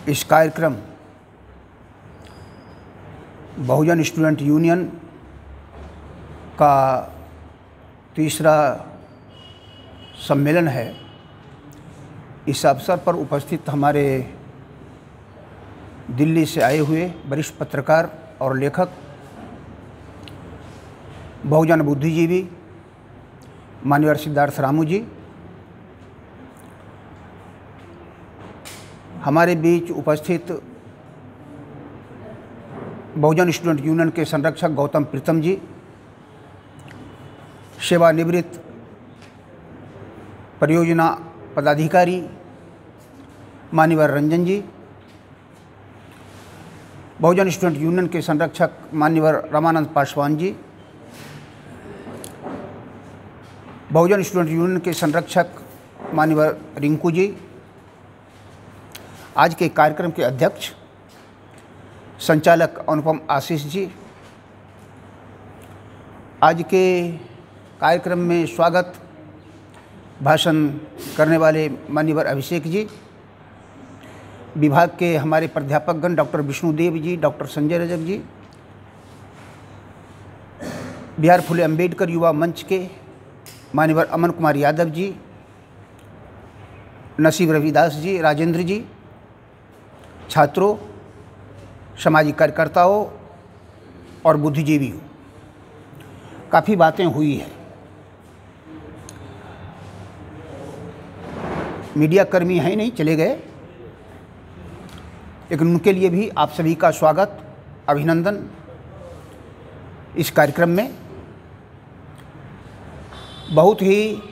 इस कार्यक्रम बहुजन student union का तीसरा सम्मेलन है। इस अवसर पर उपस्थित हमारे दिल्ली से आए हुए वरिष्ठ पत्रकार और लेखक, बहुजन बुद्धिजीवी माननीय सिद्धार्थ रामू जी, हमारे बीच उपस्थित बहुजन स्टूडेंट यूनियन के संरक्षक गौतम प्रीतम जी, सेवानिवृत्त परियोजना पदाधिकारी माननीय रंजन जी, बहुजन स्टूडेंट यूनियन के संरक्षक माननीय रामानंद पासवान जी, बहुजन स्टूडेंट यूनियन के संरक्षक माननीय रिंकू जी, आज के कार्यक्रम के अध्यक्ष संचालक अनुपम आशीष जी, आज के कार्यक्रम में स्वागत भाषण करने वाले माननीय अभिषेक जी, विभाग के हमारे प्राध्यापकगण डॉक्टर विष्णुदेव जी, डॉक्टर संजय रजक जी, बिहार फुले अम्बेडकर युवा मंच के माननीय अमन कुमार यादव जी, नसीब रविदास जी, राजेंद्र जी, छात्रों, सामाजिक कार्यकर्ताओं और बुद्धिजीवियों, काफ़ी बातें हुई है। मीडिया कर्मी हैं नहीं, चले गए, लेकिन उनके लिए भी आप सभी का स्वागत, अभिनंदन। इस कार्यक्रम में बहुत ही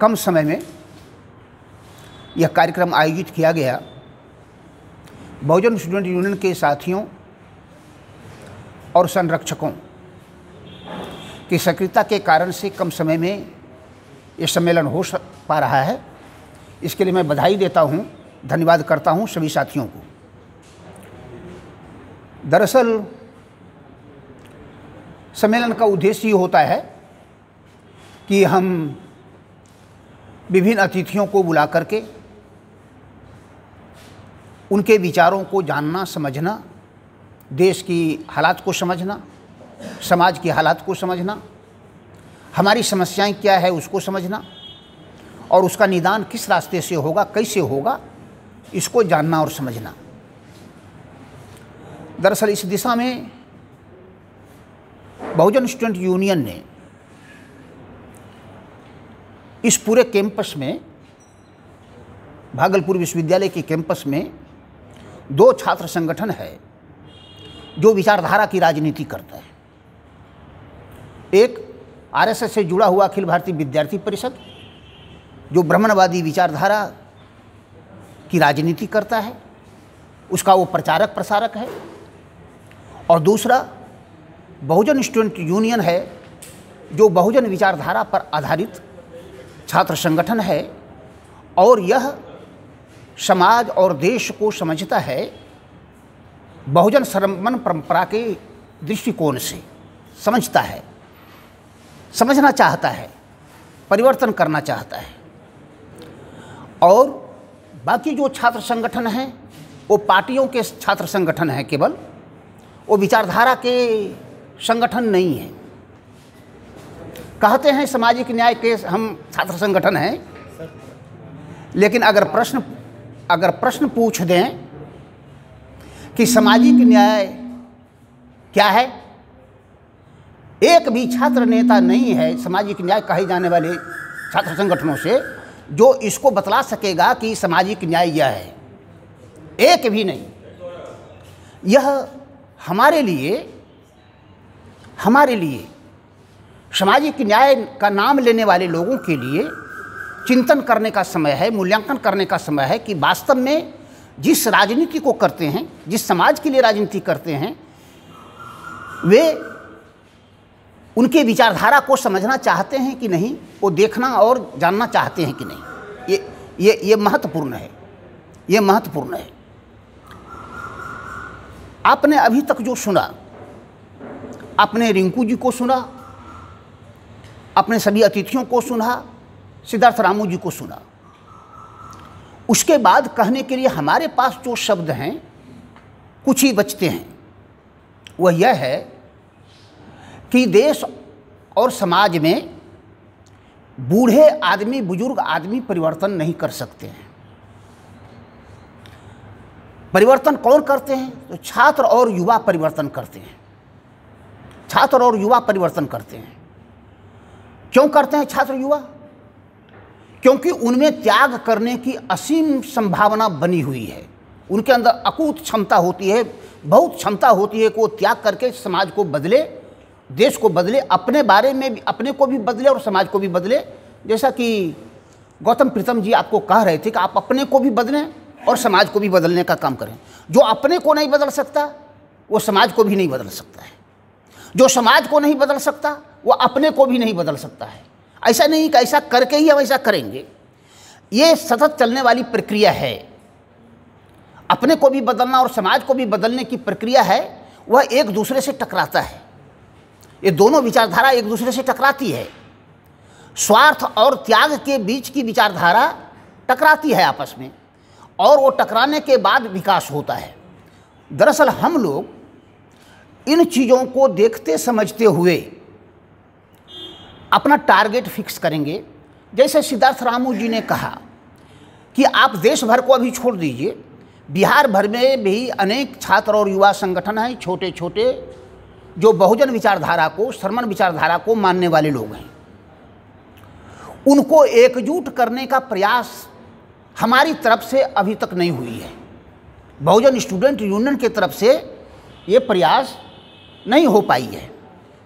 कम समय में यह कार्यक्रम आयोजित किया गया। बहुजन स्टूडेंट यूनियन के साथियों और संरक्षकों की सक्रियता के कारण से कम समय में ये सम्मेलन हो पा रहा है। इसके लिए मैं बधाई देता हूँ, धन्यवाद करता हूँ सभी साथियों को। दरअसल सम्मेलन का उद्देश्य ये होता है कि हम विभिन्न अतिथियों को बुला करके उनके विचारों को जानना, समझना, देश की हालात को समझना, समाज की हालात को समझना, हमारी समस्याएं क्या है उसको समझना और उसका निदान किस रास्ते से होगा, कैसे होगा, इसको जानना और समझना। दरअसल इस दिशा में बहुजन स्टूडेंट यूनियन ने इस पूरे कैंपस में, भागलपुर विश्वविद्यालय के कैंपस में 2 छात्र संगठन है जो विचारधारा की राजनीति करता है। एक आरएसएस से जुड़ा हुआ अखिल भारतीय विद्यार्थी परिषद जो ब्राह्मणवादी विचारधारा की राजनीति करता है, उसका वो प्रचारक प्रसारक है। और दूसरा बहुजन स्टूडेंट यूनियन है जो बहुजन विचारधारा पर आधारित छात्र संगठन है और यह समाज और देश को समझता है बहुजन श्रमण परंपरा के दृष्टिकोण से, समझता है, समझना चाहता है, परिवर्तन करना चाहता है। और बाकी जो छात्र संगठन हैं वो पार्टियों के छात्र संगठन हैं, केवल वो विचारधारा के संगठन नहीं हैं। कहते हैं सामाजिक न्याय के हम छात्र संगठन हैं, लेकिन अगर प्रश्न पूछ दें कि सामाजिक न्याय क्या है, एक भी छात्र नेता नहीं है सामाजिक न्याय कहे जाने वाले छात्र संगठनों से जो इसको बतला सकेगा कि सामाजिक न्याय यह है। एक भी नहीं। यह हमारे लिए सामाजिक न्याय का नाम लेने वाले लोगों के लिए चिंतन करने का समय है, मूल्यांकन करने का समय है कि वास्तव में जिस राजनीति को करते हैं, जिस समाज के लिए राजनीति करते हैं, वे उनके विचारधारा को समझना चाहते हैं कि नहीं, वो देखना और जानना चाहते हैं कि नहीं। ये महत्वपूर्ण है, ये महत्वपूर्ण है। आपने अभी तक जो सुना, आपने रिंकू जी को सुना, अपने सभी अतिथियों को सुना, सिद्धार्थ रामू जी को सुना। उसके बाद कहने के लिए हमारे पास जो शब्द हैं कुछ ही बचते हैं। वह यह है कि देश और समाज में बूढ़े आदमी, बुजुर्ग आदमी परिवर्तन नहीं कर सकते हैं। परिवर्तन कौन करते हैं? तो छात्र और युवा परिवर्तन करते हैं। छात्र और युवा परिवर्तन करते हैं। क्यों करते हैं छात्र युवा? क्योंकि उनमें त्याग करने की असीम संभावना बनी हुई है। उनके अंदर अकूत क्षमता होती है, बहुत क्षमता होती है कि वो त्याग करके समाज को बदले, देश को बदले, अपने बारे में भी, अपने को भी बदले और समाज को भी बदले। जैसा कि गौतम प्रीतम जी आपको कह रहे थे कि आप अपने को भी बदलें और समाज को भी बदलने का काम करें। जो अपने को नहीं बदल सकता वो समाज को भी नहीं बदल सकता है। जो समाज को नहीं बदल सकता वो अपने को भी नहीं बदल सकता है। ऐसा नहीं कि ऐसा करके ही हम ऐसा करेंगे, ये सतत चलने वाली प्रक्रिया है। अपने को भी बदलना और समाज को भी बदलने की प्रक्रिया है, वह एक दूसरे से टकराता है। ये दोनों विचारधारा एक दूसरे से टकराती है। स्वार्थ और त्याग के बीच की विचारधारा टकराती है आपस में, और वो टकराने के बाद विकास होता है। दरअसल हम लोग इन चीज़ों को देखते समझते हुए अपना टारगेट फिक्स करेंगे। जैसे सिद्धार्थ रामू जी ने कहा कि आप देश भर को अभी छोड़ दीजिए, बिहार भर में भी अनेक छात्र और युवा संगठन हैं, छोटे छोटे, जो बहुजन विचारधारा को, शरमन विचारधारा को मानने वाले लोग हैं। उनको एकजुट करने का प्रयास हमारी तरफ से अभी तक नहीं हुई है। बहुजन स्टूडेंट यूनियन की तरफ से ये प्रयास नहीं हो पाई है।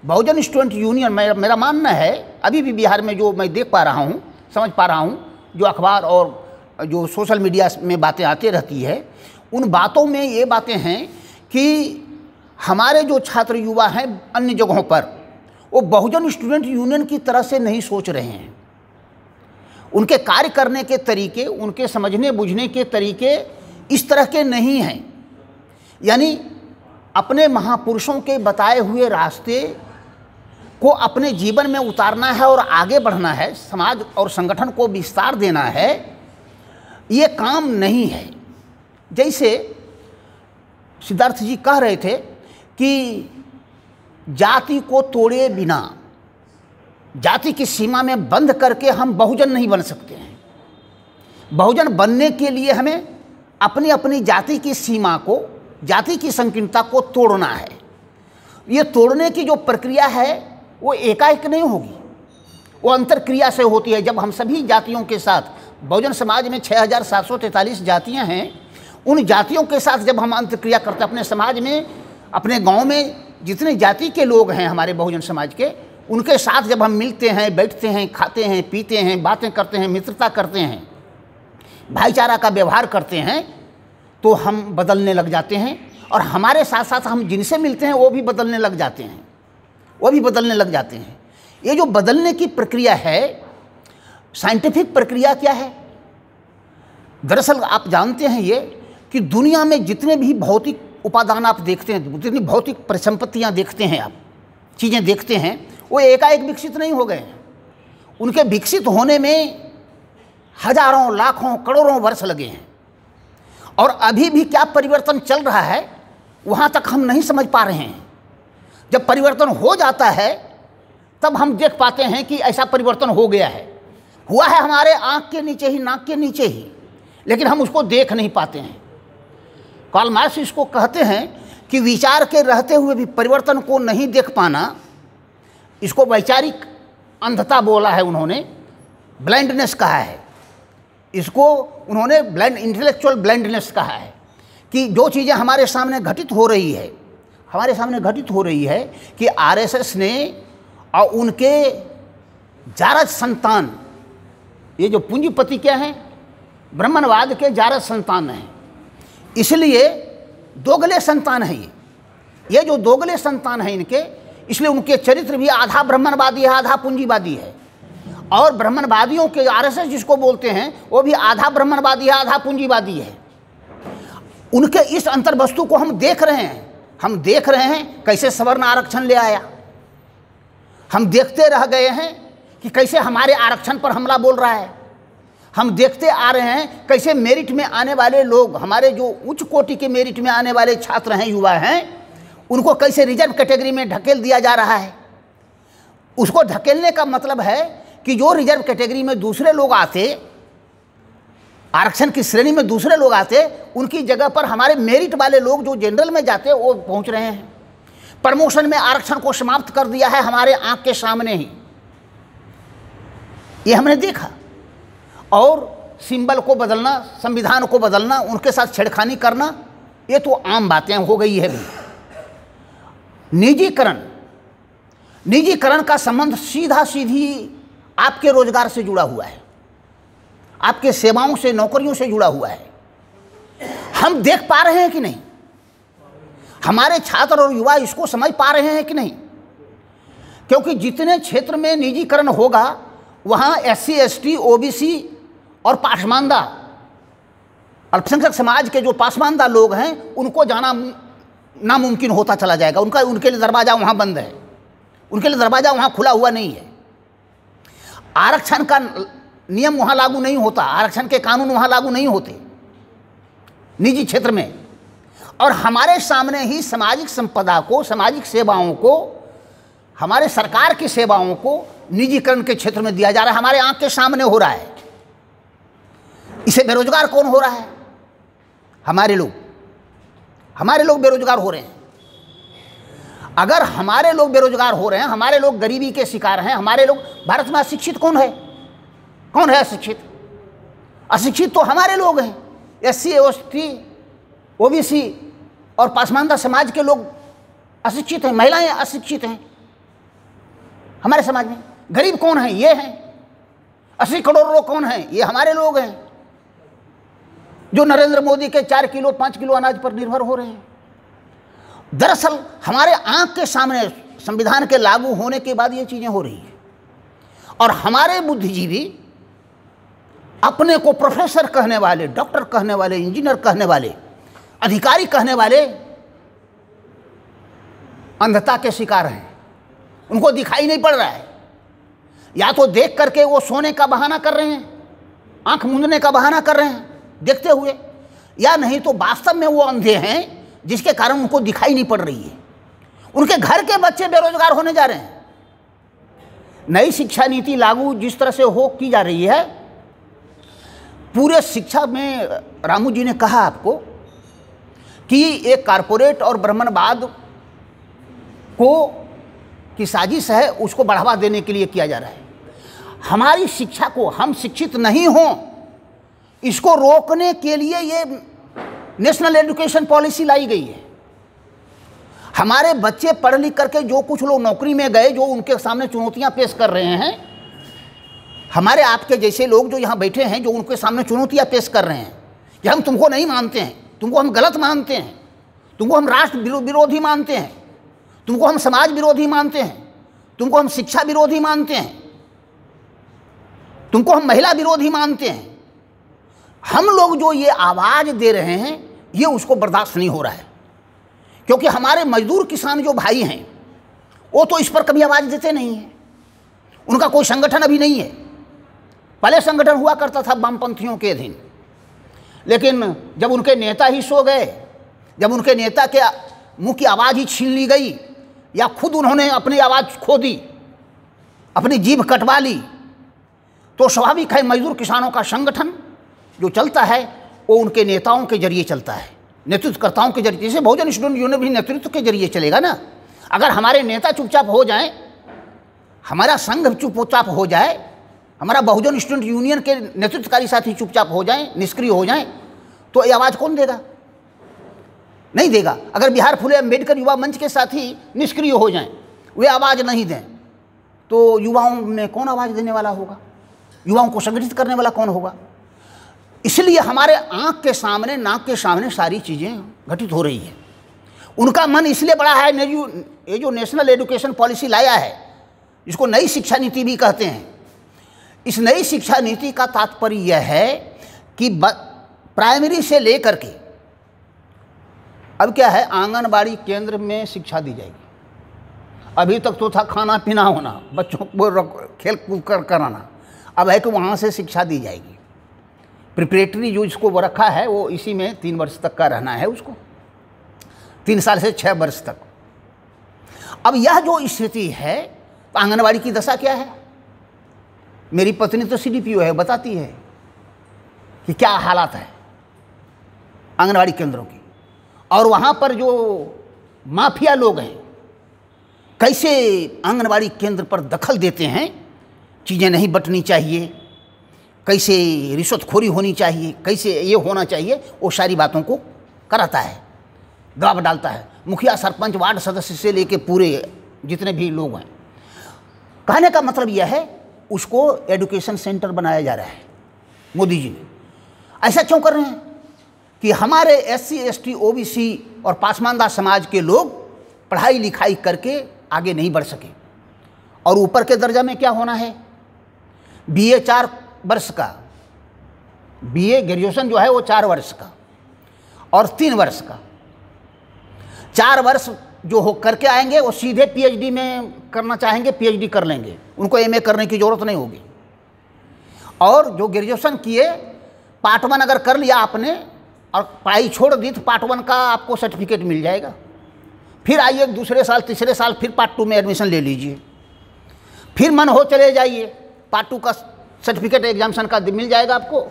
बहुजन स्टूडेंट यूनियन, मेरा मानना है, अभी भी बिहार में जो मैं देख पा रहा हूँ, समझ पा रहा हूँ, जो अखबार और जो सोशल मीडिया में बातें आती रहती है, उन बातों में ये बातें हैं कि हमारे जो छात्र युवा हैं अन्य जगहों पर, वो बहुजन स्टूडेंट यूनियन की तरह से नहीं सोच रहे हैं। उनके कार्य करने के तरीके, उनके समझने बुझने के तरीके इस तरह के नहीं हैं। यानी अपने महापुरुषों के बताए हुए रास्ते को अपने जीवन में उतारना है और आगे बढ़ना है, समाज और संगठन को विस्तार देना है, ये काम नहीं है। जैसे सिद्धार्थ जी कह रहे थे कि जाति को तोड़े बिना, जाति की सीमा में बंद करके हम बहुजन नहीं बन सकते हैं। बहुजन बनने के लिए हमें अपनी अपनी जाति की सीमा को, जाति की संकीर्णता को तोड़ना है। ये तोड़ने की जो प्रक्रिया है वो एकाएक नहीं होगी, वो अंतरक्रिया से होती है। जब हम सभी जातियों के साथ, बहुजन समाज में 6743 जातियां हैं, उन जातियों के साथ जब हम अंतरक्रिया करते हैं, अपने समाज में, अपने गांव में जितने जाति के लोग हैं हमारे बहुजन समाज के, उनके साथ जब हम मिलते हैं, बैठते हैं, खाते हैं, पीते हैं, बातें करते हैं, मित्रता करते हैं, भाईचारा का व्यवहार करते हैं, तो हम बदलने लग जाते हैं। और हमारे साथ साथ हम जिनसे मिलते हैं वो भी बदलने लग जाते हैं, वो भी बदलने लग जाते हैं। ये जो बदलने की प्रक्रिया है, साइंटिफिक प्रक्रिया क्या है? दरअसल आप जानते हैं ये कि दुनिया में जितने भी भौतिक उपादान आप देखते हैं, जितनी भौतिक परिसंपत्तियाँ देखते हैं, आप चीज़ें देखते हैं, वो एकाएक विकसित नहीं हो गए हैं। उनके विकसित होने में हजारों, लाखों, करोड़ों वर्ष लगे हैं। और अभी भी क्या परिवर्तन चल रहा है वहाँ तक हम नहीं समझ पा रहे हैं। जब परिवर्तन हो जाता है तब हम देख पाते हैं कि ऐसा परिवर्तन हो गया है, हुआ है हमारे आँख के नीचे ही, नाक के नीचे ही, लेकिन हम उसको देख नहीं पाते हैं। कार्ल मार्क्स इसको कहते हैं कि विचार के रहते हुए भी परिवर्तन को नहीं देख पाना, इसको वैचारिक अंधता बोला है उन्होंने, ब्लाइंडनेस कहा है इसको उन्होंने, इंटेलेक्चुअल ब्लाइंडनेस कहा है। कि जो चीज़ें हमारे सामने घटित हो रही है, हमारे सामने घटित हो रही है कि आरएसएस ने और उनके जारज संतान, ये जो पूंजीपति क्या हैं, ब्राह्मणवाद के जारज संतान हैं, इसलिए दोगले संतान हैं ये जो दोगले संतान हैं इनके, इसलिए उनके चरित्र भी आधा ब्राह्मणवादी है, आधा पूंजीवादी है। और ब्राह्मणवादियों के आरएसएस जिसको बोलते हैं वो भी आधा ब्राह्मणवादी है, आधा पूंजीवादी है। उनके इस अंतर्वस्तु को हम देख रहे हैं। हम देख रहे हैं कैसे सवर्ण आरक्षण ले आया, हम देखते रह गए हैं कि कैसे हमारे आरक्षण पर हमला बोल रहा है, हम देखते आ रहे हैं कैसे मेरिट में आने वाले लोग, हमारे जो उच्च कोटि के मेरिट में आने वाले छात्र हैं, युवा हैं, उनको कैसे रिजर्व कैटेगरी में ढकेल दिया जा रहा है। उसको ढकेलने का मतलब है कि जो रिजर्व कैटेगरी में दूसरे लोग आते, आरक्षण की श्रेणी में दूसरे लोग आते, उनकी जगह पर हमारे मेरिट वाले लोग जो जनरल में जाते वो पहुंच रहे हैं। प्रमोशन में आरक्षण को समाप्त कर दिया है हमारे आंख के सामने ही, ये हमने देखा। और सिंबल को बदलना, संविधान को बदलना, उनके साथ छेड़खानी करना, ये तो आम बातें हो गई है भी। निजीकरण का संबंध सीधा सीधी आपके रोजगार से जुड़ा हुआ है, आपके सेवाओं से, नौकरियों से जुड़ा हुआ है। हम देख पा रहे हैं कि नहीं? हमारे छात्र और युवा इसको समझ पा रहे हैं कि नहीं? क्योंकि जितने क्षेत्र में निजीकरण होगा वहाँ SC, ST, OBC और पासमानदा, अल्पसंख्यक समाज के जो पासमानदा लोग हैं, उनको जाना नामुमकिन होता चला जाएगा। उनके लिए दरवाज़ा वहाँ बंद है, उनके लिए दरवाज़ा वहाँ खुला हुआ नहीं है। आरक्षण का नियम वहाँ लागू नहीं होता, आरक्षण के कानून वहाँ लागू नहीं होते निजी क्षेत्र में। और हमारे सामने ही सामाजिक संपदा को, सामाजिक सेवाओं को, हमारे सरकार की सेवाओं को निजीकरण के क्षेत्र में दिया जा रहा है, हमारे आंख के सामने हो रहा है। इसे बेरोजगार कौन हो रहा है? हमारे लोग बेरोजगार हो रहे हैं। अगर हमारे लोग बेरोजगार हो रहे हैं, हमारे लोग गरीबी के शिकार हैं, हमारे लोग, भारत में अशिक्षित कौन है? कौन है अशिक्षित? अशिक्षित तो हमारे लोग हैं। SC, ST, OBC और पासमानदा समाज के लोग अशिक्षित हैं, महिलाएं अशिक्षित हैं हमारे समाज में। गरीब कौन है? ये हैं। 80 करोड़ लोग कौन हैं? ये हमारे लोग हैं, जो नरेंद्र मोदी के 4 किलो 5 किलो अनाज पर निर्भर हो रहे हैं। दरअसल हमारे आंख के सामने संविधान के लागू होने के बाद ये चीजें हो रही हैं। और हमारे बुद्धिजीवी, अपने को प्रोफेसर कहने वाले, डॉक्टर कहने वाले, इंजीनियर कहने वाले, अधिकारी कहने वाले, अंधता के शिकार हैं। उनको दिखाई नहीं पड़ रहा है। या तो देख करके वो सोने का बहाना कर रहे हैं, आंख मूंदने का बहाना कर रहे हैं देखते हुए, या नहीं तो वास्तव में वो अंधे हैं जिसके कारण उनको दिखाई नहीं पड़ रही है। उनके घर के बच्चे बेरोजगार होने जा रहे हैं। नई शिक्षा नीति लागू जिस तरह से की जा रही है, पूरे शिक्षा में रामू जी ने कहा आपको कि एक कारपोरेट और ब्राह्मणवाद को की साजिश है, उसको बढ़ावा देने के लिए किया जा रहा है। हमारी शिक्षा को, हम शिक्षित नहीं हों, इसको रोकने के लिए ये नेशनल एजुकेशन पॉलिसी लाई गई है। हमारे बच्चे पढ़ लिख करके जो कुछ लोग नौकरी में गए, जो उनके सामने चुनौतियां पेश कर रहे हैं, हमारे आपके जैसे लोग जो यहाँ बैठे हैं, जो उनके सामने चुनौतियां पेश कर रहे हैं कि हम तुमको नहीं मानते हैं, तुमको हम गलत मानते हैं, तुमको हम राष्ट्र विरोधी मानते हैं, तुमको हम समाज विरोधी मानते हैं, तुमको हम शिक्षा विरोधी मानते हैं, तुमको हम महिला विरोधी मानते हैं। हम लोग जो ये आवाज़ दे रहे हैं, ये उसको बर्दाश्त नहीं हो रहा है। क्योंकि हमारे मजदूर किसान जो भाई हैं, वो तो इस पर कभी आवाज़ देते नहीं हैं। उनका कोई संगठन अभी नहीं है। पहले संगठन हुआ करता था वामपंथियों के अधीन, लेकिन जब उनके नेता ही सो गए, जब उनके नेता के मुंह की आवाज़ ही छीन ली गई, या खुद उन्होंने अपनी आवाज़ खो दी, अपनी जीभ कटवा ली, तो स्वाभाविक है मजदूर किसानों का संगठन जो चलता है वो उनके नेताओं के जरिए चलता है, नेतृत्वकर्ताओं के जरिए। जैसे बहुजन स्टूडेंट यूनियन भी नेतृत्व के जरिए चलेगा ना। अगर हमारे नेता चुपचाप हो जाएं, हमारा संघ चुपचाप हो जाए, हमारा बहुजन स्टूडेंट यूनियन के नेतृत्वकारी साथी चुपचाप हो जाएं, निष्क्रिय हो जाएं, तो ये आवाज़ कौन देगा? नहीं देगा। अगर बिहार फुले अम्बेडकर युवा मंच के साथी निष्क्रिय हो जाएं, वे आवाज़ नहीं दें, तो युवाओं में कौन आवाज़ देने वाला होगा? युवाओं को संगठित करने वाला कौन होगा? इसलिए हमारे आंख के सामने, नाक के सामने सारी चीज़ें घटित हो रही हैं। उनका मन इसलिए बड़ा है, ये जो नेशनल एजुकेशन पॉलिसी लाया है, जिसको नई शिक्षा नीति भी कहते हैं, इस नई शिक्षा नीति का तात्पर्य यह है कि प्राइमरी से लेकर के अब क्या है, आंगनबाड़ी केंद्र में शिक्षा दी जाएगी। अभी तक तो था खाना पीना होना, बच्चों को खेल कूद कराना, अब है कि वहाँ से शिक्षा दी जाएगी। प्रिपरेटरी जो इसको वो रखा है वो इसी में 3 वर्ष तक का रहना है उसको, 3 साल से 6 वर्ष तक। अब यह जो स्थिति है, तो आंगनवाड़ी की दशा क्या है? मेरी पत्नी तो CDPO है, बताती है कि क्या हालात है आंगनवाड़ी केंद्रों की, और वहाँ पर जो माफिया लोग हैं कैसे आंगनवाड़ी केंद्र पर दखल देते हैं, चीज़ें नहीं बंटनी चाहिए, कैसे रिश्वतखोरी होनी चाहिए, कैसे ये होना चाहिए, वो सारी बातों को कराता है, दबाव डालता है। मुखिया, सरपंच, वार्ड सदस्य से लेके पूरे जितने भी लोग हैं। कहने का मतलब यह है उसको एजुकेशन सेंटर बनाया जा रहा है मोदी जी ने। ऐसा क्यों कर रहे हैं कि हमारे SC ST OBC और पासमानदा समाज के लोग पढ़ाई लिखाई करके आगे नहीं बढ़ सके, और ऊपर के दर्जा में क्या होना है, BA 4 वर्ष का, BA ग्रेजुएशन जो है वो 4 वर्ष का और 3 वर्ष का। 4 वर्ष जो हो करके आएंगे वो सीधे PhD में करना चाहेंगे, PhD कर लेंगे, उनको MA करने की ज़रूरत नहीं होगी। और जो ग्रेजुएशन किए, पार्ट 1 अगर कर लिया आपने और पढ़ाई छोड़ दी तो पार्ट 1 का आपको सर्टिफिकेट मिल जाएगा। फिर आइए दूसरे साल, तीसरे साल फिर पार्ट 2 में एडमिशन ले लीजिए, फिर मन हो चले जाइए, पार्ट 2 का सर्टिफिकेट एग्जामिनेशन का मिल जाएगा आपको,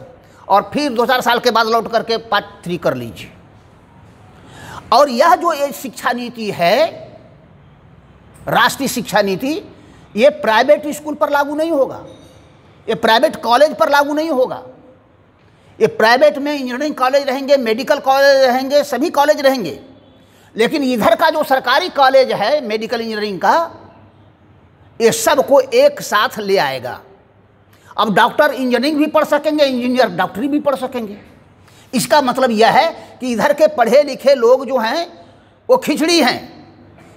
और फिर 2-4 साल के बाद लौट करके पार्ट 3 कर लीजिए। और यह जो ये शिक्षा नीति है, राष्ट्रीय शिक्षा नीति, ये प्राइवेट स्कूल पर लागू नहीं होगा, ये प्राइवेट कॉलेज पर लागू नहीं होगा। ये प्राइवेट में इंजीनियरिंग कॉलेज रहेंगे, मेडिकल कॉलेज रहेंगे, सभी कॉलेज रहेंगे, लेकिन इधर का जो सरकारी कॉलेज है मेडिकल इंजीनियरिंग का, ये सबको एक साथ ले आएगा। अब डॉक्टर इंजीनियरिंग भी पढ़ सकेंगे, इंजीनियर डॉक्टरी भी पढ़ सकेंगे। इसका मतलब यह है कि इधर के पढ़े लिखे लोग जो हैं वो खिचड़ी हैं,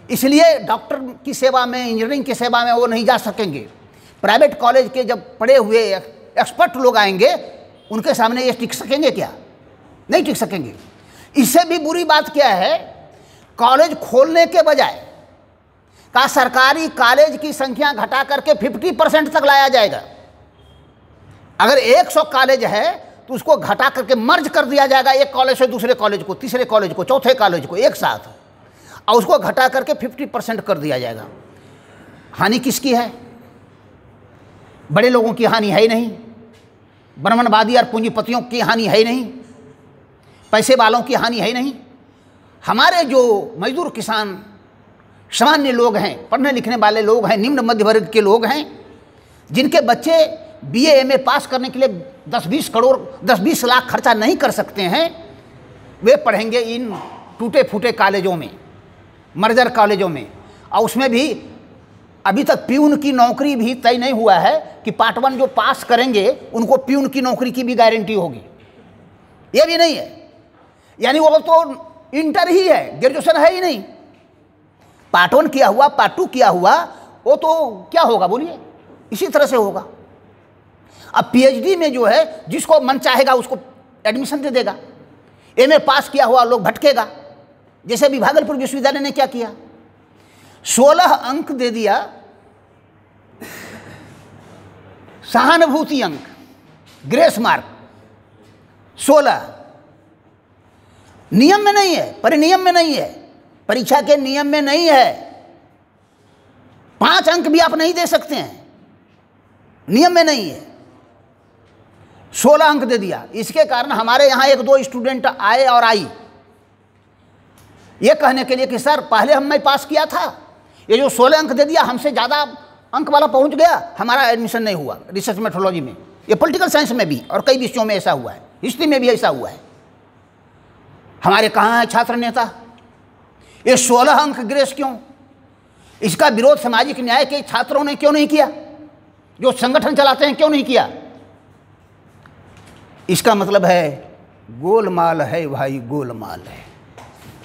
इसलिए डॉक्टर की सेवा में, इंजीनियरिंग की सेवा में वो नहीं जा सकेंगे। प्राइवेट कॉलेज के जब पढ़े हुए एक्सपर्ट लोग आएंगे, उनके सामने ये टिक सकेंगे क्या? नहीं टिक सकेंगे। इससे भी बुरी बात क्या है, कॉलेज खोलने के बजाय का सरकारी कॉलेज की संख्या घटा करके 50% तक लाया जाएगा। अगर 100 कॉलेज है तो उसको घटा करके मर्ज कर दिया जाएगा, एक कॉलेज से दूसरे कॉलेज को, तीसरे कॉलेज को, चौथे कॉलेज को एक साथ, और उसको घटा करके 50% कर दिया जाएगा। हानि किसकी है? बड़े लोगों की हानि है ही नहीं, ब्राह्मणवादी और पूंजीपतियों की हानि है ही नहीं, पैसे वालों की हानि है ही नहीं। हमारे जो मजदूर किसान सामान्य लोग हैं, पढ़ने लिखने वाले लोग हैं, निम्न मध्य वर्ग के लोग हैं, जिनके बच्चे BA MA पास करने के लिए 10-20 करोड़ 10-20 लाख खर्चा नहीं कर सकते हैं, वे पढ़ेंगे इन टूटे फूटे कॉलेजों में, मर्जर कॉलेजों में। और उसमें भी अभी तक प्यून की नौकरी भी तय नहीं हुआ है कि पार्ट 1 जो पास करेंगे उनको प्यून की नौकरी की भी गारंटी होगी, ये भी नहीं है। यानी वो तो इंटर ही है, ग्रेजुएशन है ही नहीं। पार्ट 1 किया हुआ, पार्ट 2 किया हुआ, वो तो क्या होगा बोलिए? इसी तरह से होगा। अब PhD में जो है जिसको मन चाहेगा उसको एडमिशन दे देगा, MA पास किया हुआ लोग भटकेगा। जैसे अभी भागलपुर विश्वविद्यालय ने क्या किया, 16 अंक दे दिया, सहानुभूति अंक, ग्रेस मार्क 16, नियम में नहीं है, परिनियम में नहीं है, परीक्षा के नियम में नहीं है। 5 अंक भी आप नहीं दे सकते हैं, नियम में नहीं है। 16 अंक दे दिया। इसके कारण हमारे यहाँ 1-2 स्टूडेंट आए और आई ये कहने के लिए कि सर पहले मैं पास किया था, ये जो 16 अंक दे दिया हमसे ज़्यादा अंक वाला पहुँच गया, हमारा एडमिशन नहीं हुआ रिसर्च मेथोडोलॉजी में। ये पॉलिटिकल साइंस में भी और कई विषयों में ऐसा हुआ है, हिस्ट्री में भी ऐसा हुआ है। हमारे कहाँ है छात्र नेता? ये 16 अंक ग्रेस क्यों? इसका विरोध सामाजिक न्याय के छात्रों ने क्यों नहीं किया? जो संगठन चलाते हैं क्यों नहीं किया? इसका मतलब है गोलमाल है भाई, गोलमाल है,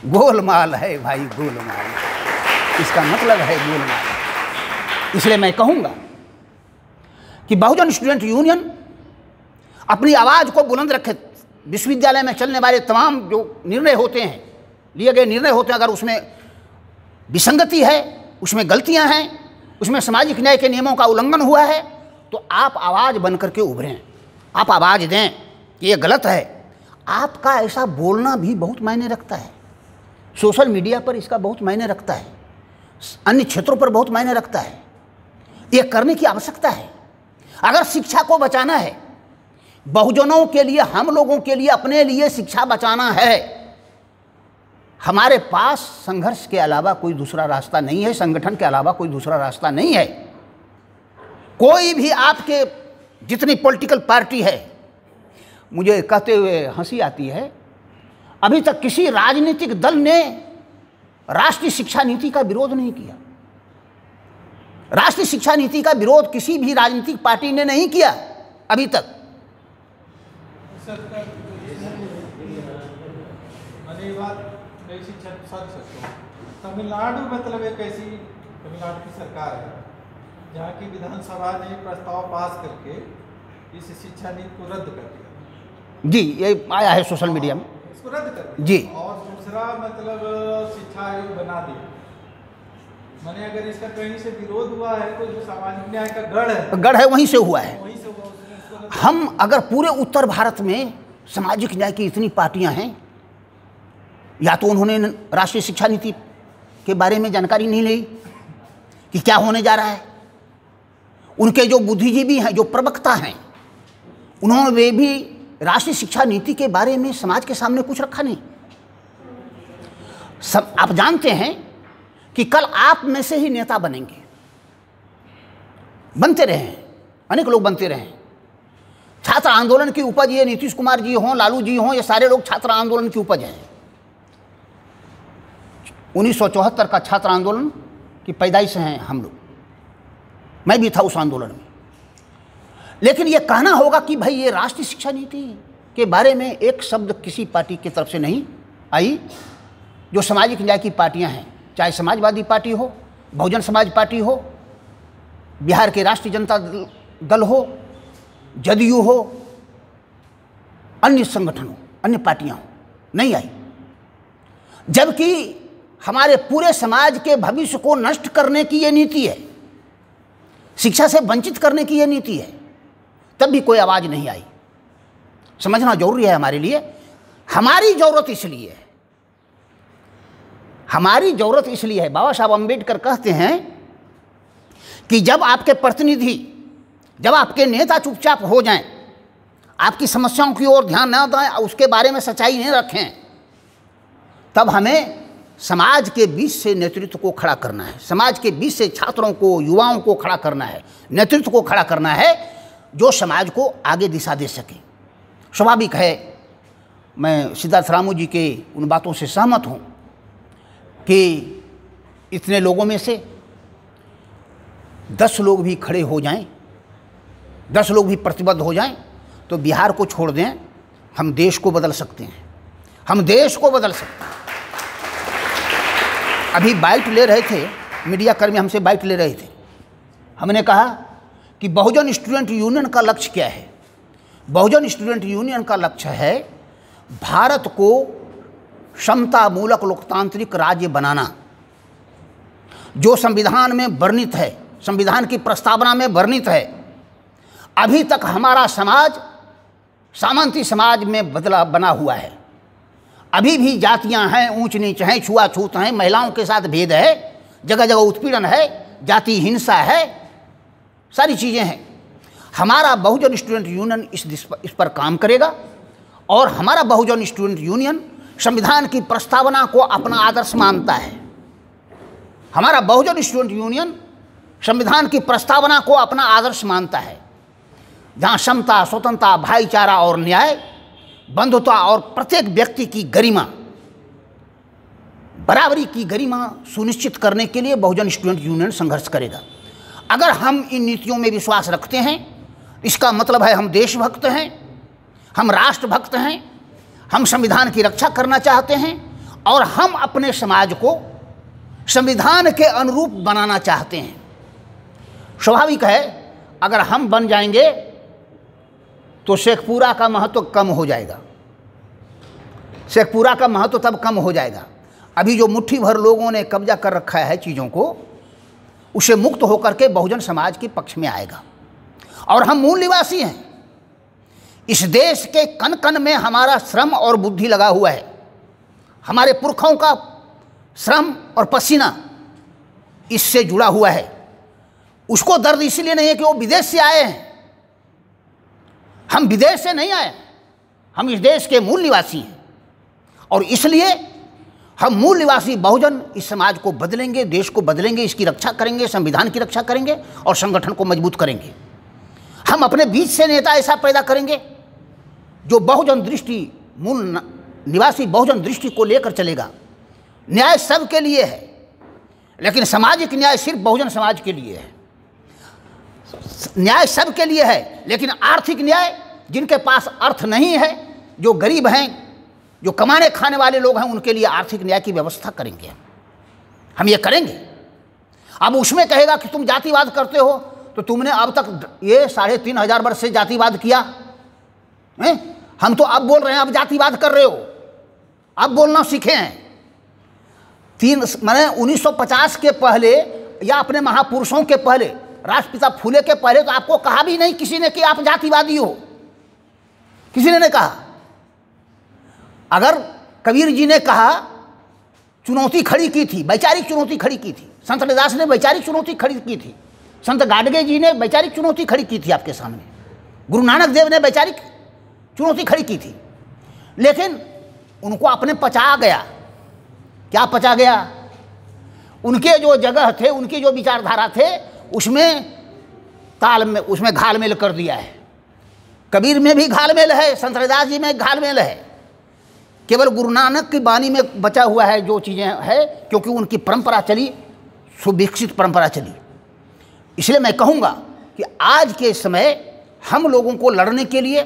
गोलमाल है भाई, गोलमाल है। इसका मतलब है गोलमाल। इसलिए मैं कहूँगा कि बहुजन स्टूडेंट यूनियन अपनी आवाज़ को बुलंद रखे। विश्वविद्यालय में चलने वाले तमाम जो निर्णय होते हैं, लिए गए निर्णय होते हैं, अगर उसमें विसंगति है, उसमें गलतियां हैं, उसमें सामाजिक न्याय के नियमों का उल्लंघन हुआ है, तो आप आवाज़ बन करके उभरें, आप आवाज़ दें। कि ये गलत है, आपका ऐसा बोलना भी बहुत मायने रखता है। सोशल मीडिया पर इसका बहुत मायने रखता है, अन्य क्षेत्रों पर बहुत मायने रखता है। ये करने की आवश्यकता है। अगर शिक्षा को बचाना है, बहुजनों के लिए, हम लोगों के लिए, अपने लिए शिक्षा बचाना है, हमारे पास संघर्ष के अलावा कोई दूसरा रास्ता नहीं है, संगठन के अलावा कोई दूसरा रास्ता नहीं है। कोई भी आपके जितनी पॉलिटिकल पार्टी है, मुझे कहते हुए हंसी आती है, अभी तक किसी राजनीतिक दल ने राष्ट्रीय शिक्षा नीति का विरोध नहीं किया। राष्ट्रीय शिक्षा नीति का विरोध किसी भी राजनीतिक पार्टी ने नहीं किया अभी तक। तमिलनाडु मतलब एक ऐसी, तमिलनाडु की सरकार है जहाँ की विधानसभा ने प्रस्ताव पास करके इस शिक्षा नीति को रद्द कर दिया। जी, ये आया है सोशल मीडिया में, इसको रद्द कर दिया। जी। और दूसरा मतलब शिक्षा आयोग बना दिया। मैंने अगर इसका कहीं से विरोध हुआ है तो जो सामाजिक न्याय का गढ़ है वहीं से हुआ है। वहीं से हुआ। हम अगर पूरे उत्तर भारत में सामाजिक न्याय की इतनी पार्टियां हैं, या तो उन्होंने राष्ट्रीय शिक्षा नीति के बारे में जानकारी नहीं ली कि क्या होने जा रहा है। उनके जो बुद्धिजीवी हैं, जो प्रवक्ता हैं, उन्होंने भी राष्ट्रीय शिक्षा नीति के बारे में समाज के सामने कुछ रखा नहीं। आप जानते हैं कि कल आप में से ही नेता बनेंगे, बनते रहे हैं, अनेक लोग बनते रहे हैं। छात्र आंदोलन की उपज ये नीतीश कुमार जी हों, लालू जी हों, ये सारे लोग छात्र आंदोलन की उपज हैं। 1974 का छात्र आंदोलन की पैदाइश हैं हम लोग, मैं भी था उस आंदोलन में। लेकिन ये कहना होगा कि भाई ये राष्ट्रीय शिक्षा नीति के बारे में एक शब्द किसी पार्टी की तरफ से नहीं आई। जो सामाजिक न्याय की पार्टियां हैं, चाहे समाजवादी पार्टी हो, बहुजन समाज पार्टी हो, बिहार के राष्ट्रीय जनता दल हो, जदयू हो, अन्य संगठन हो, अन्य पार्टियां हो, नहीं आई। जबकि हमारे पूरे समाज के भविष्य को नष्ट करने की ये नीति है, शिक्षा से वंचित करने की ये नीति है, तब भी कोई आवाज़ नहीं आई। समझना जरूरी है हमारे लिए। हमारी ज़रूरत इसलिए है, हमारी ज़रूरत इसलिए है। बाबा साहब अम्बेडकर कहते हैं कि जब आपके प्रतिनिधि, जब आपके नेता चुपचाप हो जाएं, आपकी समस्याओं की ओर ध्यान न दें, उसके बारे में सच्चाई नहीं रखें, तब हमें समाज के बीच से नेतृत्व को खड़ा करना है। समाज के बीच से छात्रों को, युवाओं को खड़ा करना है, नेतृत्व को खड़ा करना है, जो समाज को आगे दिशा दे सके। स्वाभाविक है, मैं सिद्धार्थ रामू जी के उन बातों से सहमत हूँ कि इतने लोगों में से 10 लोग भी खड़े हो जाएं, 10 लोग भी प्रतिबद्ध हो जाएं, तो बिहार को छोड़ दें, हम देश को बदल सकते हैं। हम देश को बदल सकते हैं। अभी बाइट ले रहे थे, मीडिया कर्मी हमसे बाइट ले रहे थे। हमने कहा कि बहुजन स्टूडेंट यूनियन का लक्ष्य क्या है। बहुजन स्टूडेंट यूनियन का लक्ष्य है भारत को समता मूलक लोकतांत्रिक राज्य बनाना, जो संविधान में वर्णित है, संविधान की प्रस्तावना में वर्णित है। अभी तक हमारा समाज सामंती समाज में बना हुआ है। अभी भी जातियां हैं, ऊंच नीच हैं, छुआछूत हैं, महिलाओं के साथ भेद है, जगह जगह उत्पीड़न है, जाति हिंसा है, सारी चीज़ें हैं। हमारा बहुजन स्टूडेंट यूनियन इस पर काम करेगा और हमारा बहुजन स्टूडेंट यूनियन संविधान की प्रस्तावना को अपना आदर्श मानता है। हमारा बहुजन स्टूडेंट यूनियन संविधान की प्रस्तावना को अपना आदर्श मानता है, जहाँ समता, स्वतंत्रता, भाईचारा और न्याय, बंधुता और प्रत्येक व्यक्ति की गरिमा, बराबरी की गरिमा सुनिश्चित करने के लिए बहुजन स्टूडेंट यूनियन संघर्ष करेगा। अगर हम इन नीतियों में विश्वास रखते हैं, इसका मतलब है हम देशभक्त हैं, हम राष्ट्रभक्त हैं, हम संविधान की रक्षा करना चाहते हैं और हम अपने समाज को संविधान के अनुरूप बनाना चाहते हैं। स्वाभाविक है, अगर हम बन जाएंगे तो शेखपुरा का महत्व कम हो जाएगा। शेखपुरा का महत्व तब कम हो जाएगा। अभी जो मुट्ठी भर लोगों ने कब्जा कर रखा है चीज़ों को, उसे मुक्त होकर के बहुजन समाज के पक्ष में आएगा। और हम मूल निवासी हैं, इस देश के कण कण में हमारा श्रम और बुद्धि लगा हुआ है। हमारे पुरखों का श्रम और पसीना इससे जुड़ा हुआ है। उसको दर्द इसलिए नहीं है कि वो विदेश से आए हैं। हम विदेश से नहीं आए, हम इस देश के मूल निवासी हैं और इसलिए हम मूल निवासी बहुजन इस समाज को बदलेंगे, देश को बदलेंगे, इसकी रक्षा करेंगे, संविधान की रक्षा करेंगे और संगठन को मजबूत करेंगे। हम अपने बीच से नेता ऐसा पैदा करेंगे जो बहुजन दृष्टि, मूल निवासी बहुजन दृष्टि को लेकर चलेगा। न्याय सबके लिए है, लेकिन सामाजिक न्याय सिर्फ बहुजन समाज के लिए है। न्याय सबके लिए है, लेकिन आर्थिक न्याय जिनके पास अर्थ नहीं है, जो गरीब हैं, जो कमाने खाने वाले लोग हैं, उनके लिए आर्थिक न्याय की व्यवस्था करेंगे। हम ये करेंगे। अब उसमें कहेगा कि तुम जातिवाद करते हो, तो तुमने अब तक ये 3500 वर्ष से जातिवाद किया है? हम तो अब बोल रहे हैं, अब जातिवाद कर रहे हो, अब बोलना सीखे हैं। मैंने 1950 के पहले या अपने महापुरुषों के पहले, राष्ट्रपिता फूले के पहले तो आपको कहा भी नहीं किसी ने कि आप जातिवादी हो, किसी ने नहीं कहा। अगर कबीर जी ने कहा, चुनौती खड़ी की थी, वैचारिक चुनौती खड़ी की थी, संत रविदास ने वैचारिक चुनौती खड़ी की थी, संत गाडगे जी ने वैचारिक चुनौती खड़ी की थी आपके सामने, गुरु नानक देव ने वैचारिक चुनौती खड़ी की थी, लेकिन उनको आपने पचा गया। क्या पचा गया? उनके जो जगह थे, उनकी जो विचारधारा थे, उसमें उसमें घालमेल कर दिया है। कबीर में भी घालमेल है, संत रविदास जी में घालमेल है। केवल गुरु नानक की वाणी में बचा हुआ है जो चीज़ें है, क्योंकि उनकी परंपरा चली, सुविकसित परंपरा चली। इसलिए मैं कहूँगा कि आज के समय हम लोगों को लड़ने के लिए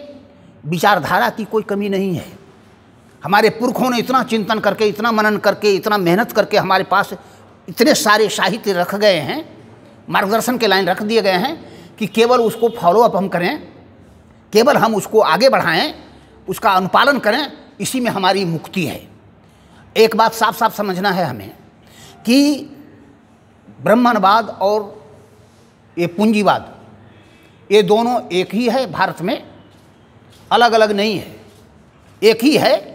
विचारधारा की कोई कमी नहीं है। हमारे पुरखों ने इतना चिंतन करके, इतना मनन करके, इतना मेहनत करके हमारे पास इतने सारे साहित्य रख गए हैं, मार्गदर्शन के लाइन रख दिए गए हैं कि केवल उसको फॉलो अप हम करें, केवल हम उसको आगे बढ़ाएं, उसका अनुपालन करें, इसी में हमारी मुक्ति है। एक बात साफ साफ समझना है हमें कि ब्राह्मणवाद और ये पूंजीवाद, ये दोनों एक ही है भारत में, अलग अलग नहीं है, एक ही है।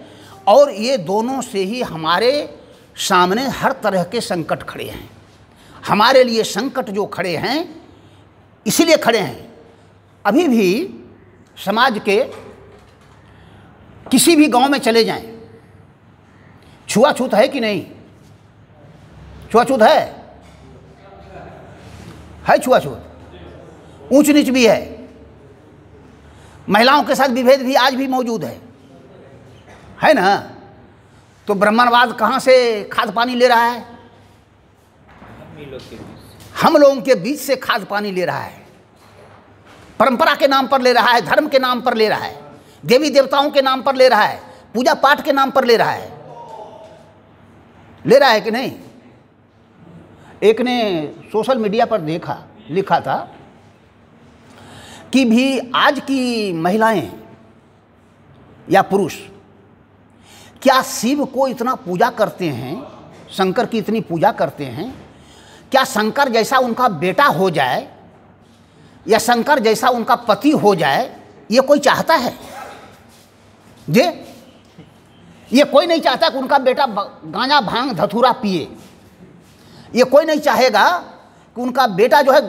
और ये दोनों से ही हमारे सामने हर तरह के संकट खड़े हैं। हमारे लिए संकट जो खड़े हैं, इसीलिए खड़े हैं। अभी भी समाज के किसी भी गांव में चले जाएं, छुआछूत है कि नहीं? छुआछूत है छुआछूत, ऊंच नीच भी है, महिलाओं के साथ विभेद भी आज भी मौजूद है ना? तो ब्राह्मणवाद कहाँ से खाद पानी ले रहा है? हम लोगों के बीच से खाद पानी ले रहा है। परंपरा के नाम पर ले रहा है, धर्म के नाम पर ले रहा है, देवी देवताओं के नाम पर ले रहा है, पूजा पाठ के नाम पर ले रहा है कि नहीं? एक ने सोशल मीडिया पर देखा, लिखा था कि भी आज की महिलाएं या पुरुष क्या शिव को इतना पूजा करते हैं, शंकर की इतनी पूजा करते हैं, क्या शंकर जैसा उनका बेटा हो जाए या शंकर जैसा उनका पति हो जाए, ये कोई चाहता है? ये कोई नहीं चाहता कि उनका बेटा गांजा भांग धतूरा पिए। ये कोई नहीं चाहेगा कि उनका बेटा जो है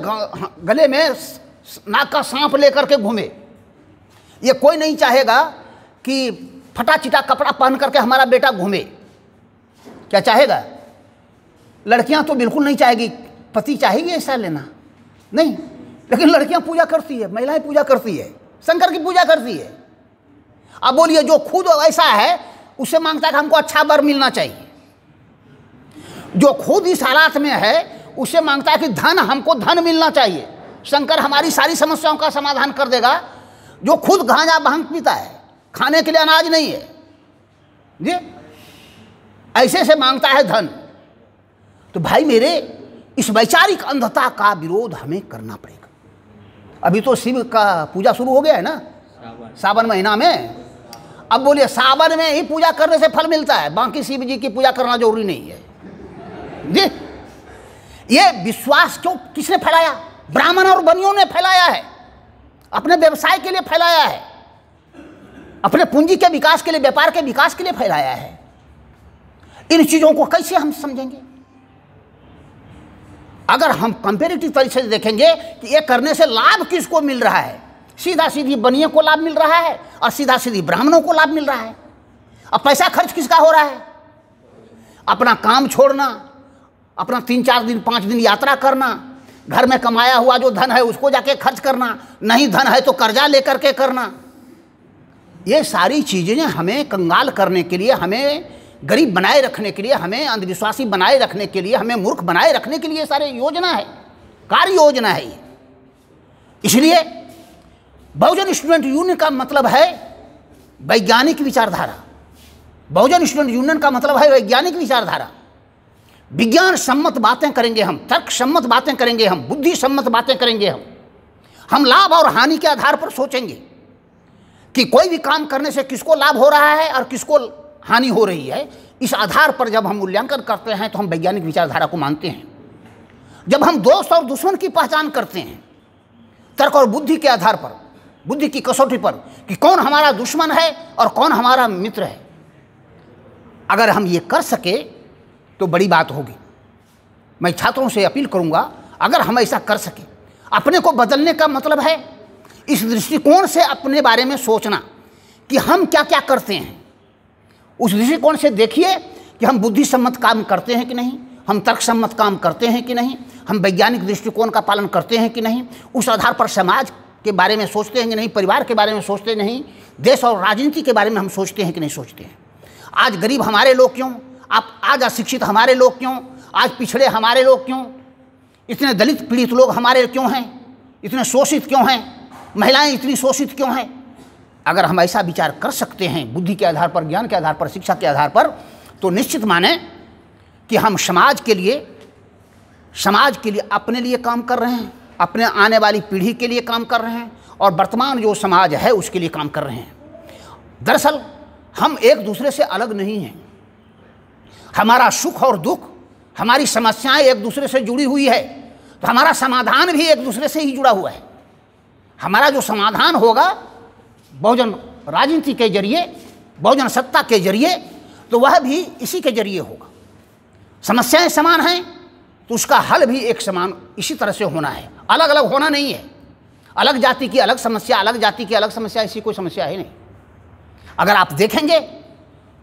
गले में नाक का सांप लेकर के घूमे। ये कोई नहीं चाहेगा कि फटा चिटा कपड़ा पहन करके हमारा बेटा घूमे। क्या चाहेगा? लड़कियां तो बिल्कुल नहीं चाहेगी। पति चाहेगी ऐसा लेना? नहीं। लेकिन लड़कियां पूजा करती है, महिलाएं पूजा करती है, शंकर की पूजा करती है। अब बोलिए, जो खुद ऐसा है उससे मांगता है कि हमको अच्छा वर मिलना चाहिए। जो खुद इस हालात में है उससे मांगता है कि हमको धन मिलना चाहिए, शंकर हमारी सारी समस्याओं का समाधान कर देगा। जो खुद गांजा भांग पीता है, खाने के लिए अनाज नहीं है जी, ऐसे से मांगता है धन। तो भाई मेरे, इस वैचारिक अंधता का विरोध हमें करना पड़ेगा। अभी तो शिव का पूजा शुरू हो गया है ना, सावन महीना में। अब बोलिए, सावन में ही पूजा करने से फल मिलता है, बाकी शिव जी की पूजा करना जरूरी नहीं है जी। ये विश्वास क्यों किसने फैलाया? ब्राह्मण और बनियों ने फैलाया है, अपने व्यवसाय के लिए फैलाया है। अपने पूंजी के विकास के लिए, व्यापार के विकास के लिए फैलाया है। इन चीज़ों को कैसे हम समझेंगे? अगर हम कंपेरेटिव तरीके से देखेंगे कि ये करने से लाभ किसको मिल रहा है, सीधा सीधी बनिए को लाभ मिल रहा है और सीधा सीधी ब्राह्मणों को लाभ मिल रहा है। अब पैसा खर्च किसका हो रहा है? अपना काम छोड़ना, अपना 3-4 दिन 5 दिन यात्रा करना, घर में कमाया हुआ जो धन है उसको जाके खर्च करना, नहीं धन है तो कर्जा लेकर के करना। ये सारी चीज़ें हमें कंगाल करने के लिए, हमें गरीब बनाए रखने के लिए, हमें अंधविश्वासी बनाए रखने के लिए, हमें मूर्ख बनाए रखने के लिए सारे योजना है, कार्य योजना है ये। इसलिए बहुजन स्टूडेंट यूनियन का मतलब है वैज्ञानिक विचारधारा। बहुजन स्टूडेंट यूनियन का मतलब है वैज्ञानिक विचारधारा। विज्ञान सम्मत बातें करेंगे हम, तर्क सम्मत बातें करेंगे हम, बुद्धि सम्मत बातें करेंगे हम लाभ और हानि के आधार पर सोचेंगे कि कोई भी काम करने से किसको लाभ हो रहा है और किसको हानि हो रही है। इस आधार पर जब हम मूल्यांकन करते हैं तो हम वैज्ञानिक विचारधारा को मानते हैं। जब हम दोस्त और दुश्मन की पहचान करते हैं तर्क और बुद्धि के आधार पर, बुद्धि की कसौटी पर, कि कौन हमारा दुश्मन है और कौन हमारा मित्र है, अगर हम ये कर सके तो बड़ी बात होगी। मैं छात्रों से अपील करूंगा, अगर हम ऐसा कर सके, अपने को बदलने का मतलब है इस दृष्टिकोण से अपने बारे में सोचना कि हम क्या क्या करते हैं। उस दृष्टिकोण से देखिए कि हम बुद्धि सम्मत काम करते हैं कि नहीं, हम तर्क सम्मत काम करते हैं कि नहीं, हम वैज्ञानिक दृष्टिकोण का पालन करते हैं कि नहीं। उस आधार पर समाज के बारे में सोचते हैं कि नहीं, परिवार के बारे में सोचते नहीं, देश और राजनीति के बारे में हम सोचते हैं कि नहीं सोचते हैं। आज गरीब हमारे लोग क्यों, आज अशिक्षित हमारे लोग क्यों, आज पिछड़े हमारे लोग क्यों, इतने दलित पीड़ित लोग हमारे क्यों हैं, इतने शोषित क्यों हैं, महिलाएं इतनी शोषित क्यों हैं। अगर हम ऐसा विचार कर सकते हैं बुद्धि के आधार पर, ज्ञान के आधार पर, शिक्षा के आधार पर, तो निश्चित माने कि हम समाज के लिए अपने लिए काम कर रहे हैं, अपने आने वाली पीढ़ी के लिए काम कर रहे हैं और वर्तमान जो समाज है उसके लिए काम कर रहे हैं। दरअसल हम एक दूसरे से अलग नहीं हैं। हमारा सुख और दुख, हमारी समस्याएं एक दूसरे से जुड़ी हुई है, तो हमारा समाधान भी एक दूसरे से ही जुड़ा हुआ है। हमारा जो समाधान होगा बहुजन राजनीति के जरिए, बहुजन सत्ता के जरिए, तो वह भी इसी के जरिए होगा। समस्याएं समान हैं तो उसका हल भी एक समान इसी तरह से होना है, अलग अलग होना नहीं है। अलग जाति की अलग समस्या, अलग जाति की अलग समस्या, ऐसी कोई समस्या है नहीं। अगर आप देखेंगे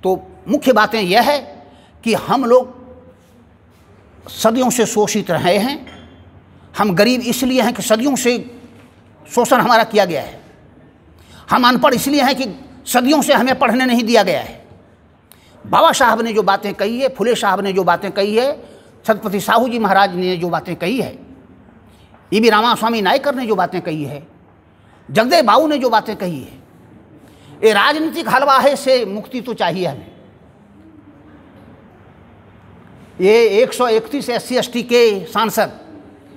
तो मुख्य बातें यह है कि हम लोग सदियों से शोषित रहे हैं। हम गरीब इसलिए हैं कि सदियों से शोषण हमारा किया गया है। हम अनपढ़ इसलिए हैं कि सदियों से हमें पढ़ने नहीं दिया गया है। बाबा साहब ने जो बातें कही है, फुले साहब ने जो बातें कही है, छत्रपति साहू जी महाराज ने जो बातें कही है, ईवी रामास्वामी नायकर ने जो बातें कही है, जगदेव बाबू ने जो बातें कही है, ये राजनीतिक हलवाहे से मुक्ति तो चाहिए हमें। ये 131 SC/ST के सांसद,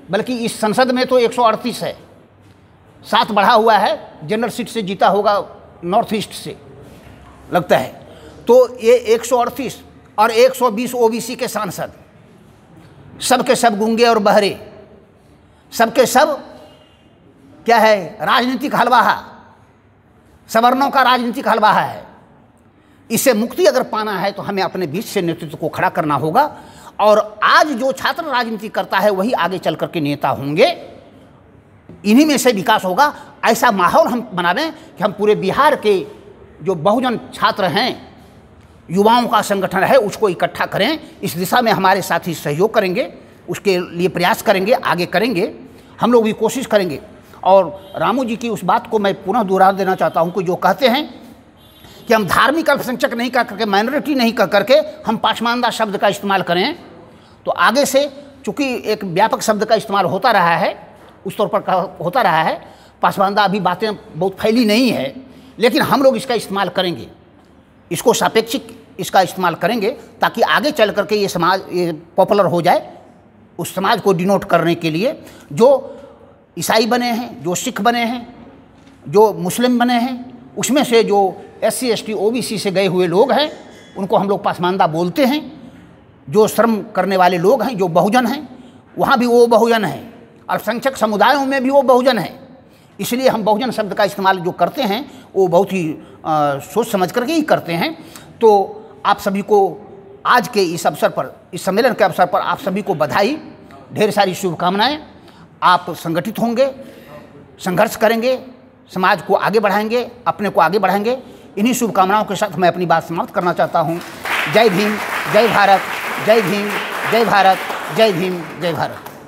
बल्कि इस संसद में तो 138 है, 7 बढ़ा हुआ है, जनरल सीट से जीता होगा नॉर्थ ईस्ट से लगता है। तो ये 138 और 120 OBC के सांसद, सबके सब गूंगे और बहरे, सबके सब क्या है, राजनीतिक हलवाहा, सवर्णों का राजनीतिक हलवाहा है। इससे मुक्ति अगर पाना है तो हमें अपने बीच से नेतृत्व को खड़ा करना होगा। और आज जो छात्र राजनीति करता है वही आगे चल करके नेता होंगे, इन्हीं में से विकास होगा। ऐसा माहौल हम बनावें कि हम पूरे बिहार के जो बहुजन छात्र हैं, युवाओं का संगठन है, उसको इकट्ठा करें। इस दिशा में हमारे साथी सहयोग करेंगे, उसके लिए प्रयास करेंगे, आगे करेंगे, हम लोग भी कोशिश करेंगे। और रामू जी की उस बात को मैं पुनः दोहरा देना चाहता हूं कि जो कहते हैं कि हम धार्मिक अल्पसंख्यक नहीं कर करके, माइनॉरिटी नहीं कर करके हम पासमानदा शब्द का इस्तेमाल करें, तो आगे से चूँकि एक व्यापक शब्द का इस्तेमाल होता रहा है, उस तौर पर होता रहा है, पासमानदा अभी बातें बहुत फैली नहीं है, लेकिन हम लोग इसका इस्तेमाल करेंगे, इसको सापेक्षिक इसका इस्तेमाल करेंगे ताकि आगे चल करके ये समाज ये पॉपुलर हो जाए। उस समाज को डिनोट करने के लिए जो ईसाई बने हैं, जो सिख बने हैं, जो मुस्लिम बने हैं, उसमें से जो SC/ST OBC से गए हुए लोग हैं उनको हम लोग पासमानदा बोलते हैं। जो श्रम करने वाले लोग हैं, जो बहुजन हैं, वहाँ भी वो बहुजन हैं, अल्पसंख्यक समुदायों में भी वो बहुजन हैं। इसलिए हम बहुजन शब्द का इस्तेमाल जो करते हैं वो बहुत ही सोच समझ करके ही करते हैं। तो आप सभी को आज के इस अवसर पर, इस सम्मेलन के अवसर पर आप सभी को बधाई, ढेर सारी शुभकामनाएं। आप संगठित होंगे, संघर्ष करेंगे, समाज को आगे बढ़ाएंगे, अपने को आगे बढ़ाएंगे। इन्हीं शुभकामनाओं के साथ मैं अपनी बात समाप्त करना चाहता हूँ। जय भीम, जय भारत, जय भीम, जय भारत, जय भीम, जय भारत।